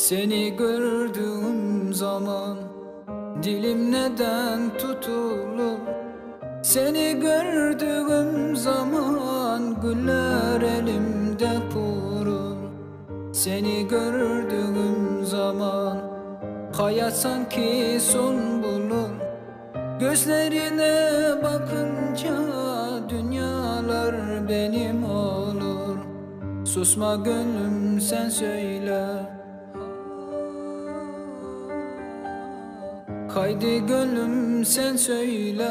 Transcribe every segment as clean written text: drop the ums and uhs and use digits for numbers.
Seni gördüğüm zaman dilim neden tutulur? Seni gördüğüm zaman güller elimde kurur. Seni gördüğüm zaman hayat sanki son bulur. Gözlerine bakınca dünyalar benim olur. Susma gönlüm, sen söyle. Haydi gönlüm, sen söyle.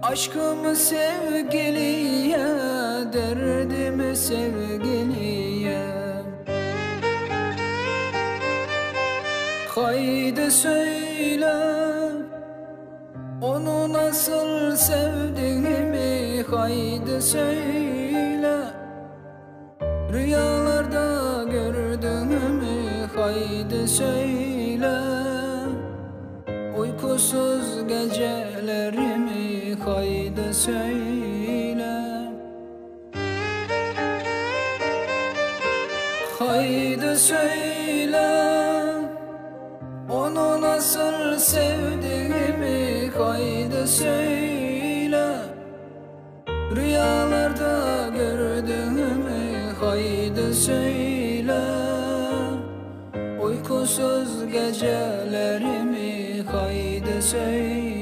Aşkımı sevgiliye, derdimi sevgiliye. Haydi söyle, onu nasıl sevdiğimi. Haydi söyle, rüyalarda gördüğümü. Haydi söyle, uykusuz gecelerimi. Haydi söyle. Haydi söyle, onu nasıl sevdiğimi. Haydi söyle, rüyalarda gördüğümü. Haydi söyle, uykusuz gecelerimi. Haydi söyle.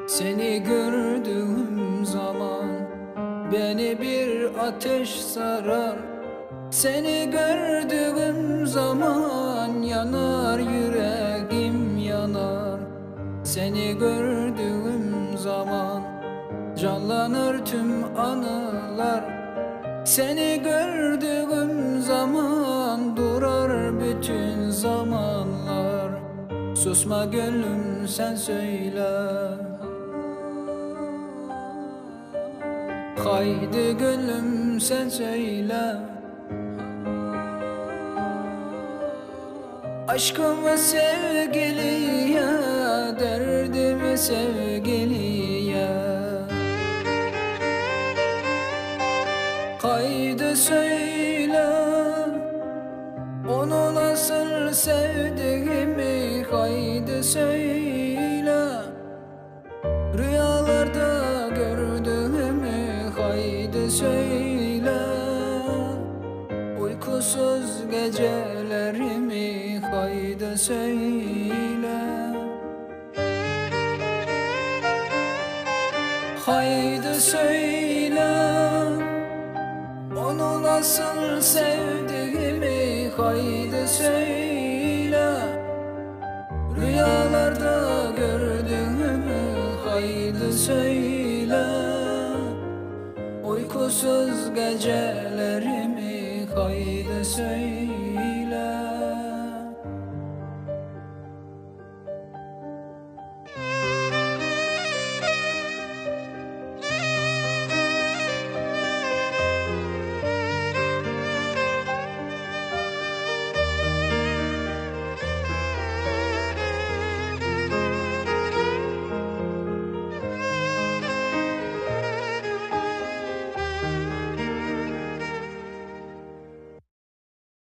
Seni gördüğüm zaman beni bir ateş sarar. Seni gördüğüm zaman yanar yüreğim, yanar. Seni gördüğüm zaman canlanır tüm anılar. Seni gördüğüm zaman durar bütün zamanlar. Susma gönlüm, sen söyle. Haydi gönlüm, sen söyle. Aşkımı sevgiliye, derdimi sevgiliye. Haydi söyle, onu nasıl sevdiğimi. Haydi söyle, rüyalarda gördüğümü. Haydi söyle, uykusuz gecelerimi. Haydi söyle. Haydi söyle, onu nasıl sevdiğimi. Haydi söyle, rüyalarda gördüğümü. Haydi söyle, uykusuz gecelerimi. Haydi söyle.